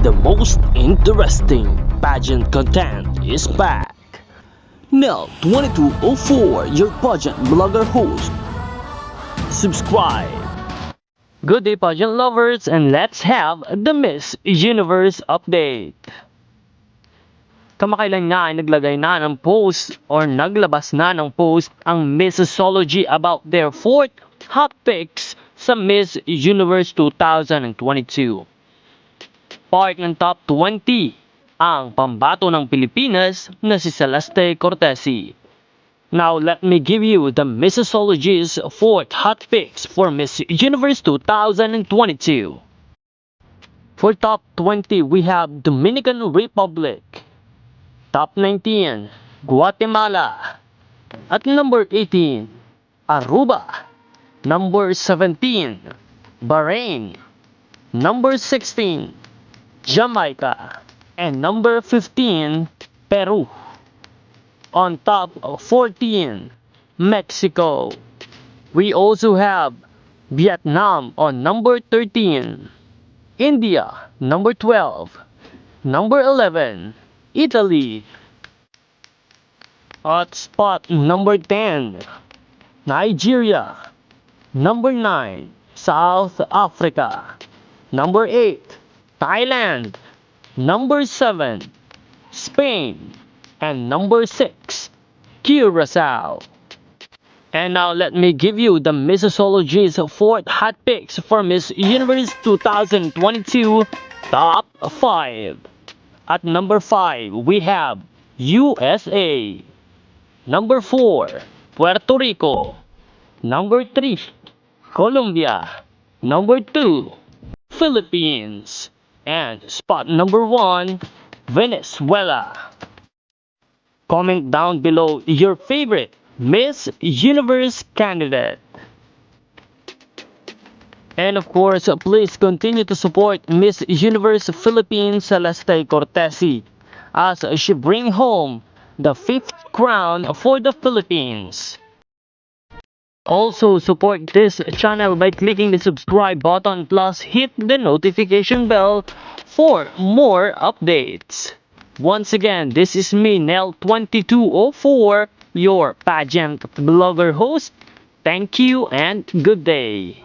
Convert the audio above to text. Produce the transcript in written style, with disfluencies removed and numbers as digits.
The most interesting pageant content is back. Nell 2204, your pageant blogger host. Subscribe. Good day, pageant lovers, and let's have the Miss Universe update. Kamakailan nga ay naglagay na ng post or naglabas na ng post ang Missology about their fourth hot picks sa Miss Universe 2022. Part ng top 20 ang pambato ng Pilipinas na si Celeste Cortesi. Now let me give you the Missology's fourth hot picks for Miss Universe 2022. For top 20, we have Dominican Republic. Top 19, Guatemala. At number 18, Aruba. Number 17, Bahrain. Number 16, Jamaica. And number 15, Peru. On top 14, Mexico. We also have Vietnam on number 13, India, number 12, number 11, Italy. At spot number 10, Nigeria. Number 9, South Africa. Number 8, Thailand. Number 7, Spain. And number 6, Curacao. And now let me give you the Missology's fourth hot picks for Miss Universe 2022 top 5. At number 5, we have USA. Number 4, Puerto Rico. Number 3, Colombia. Number 2, Philippines. And spot number 1, Venezuela. Comment down below your favorite Miss Universe candidate. And of course, please continue to support Miss Universe Philippines Celeste Cortesi as she brings home the 5th crown for the Philippines. Also, support this channel by clicking the subscribe button plus hit the notification bell for more updates. Once again, this is me, Nell 2204, your pageant blogger host. Thank you and good day.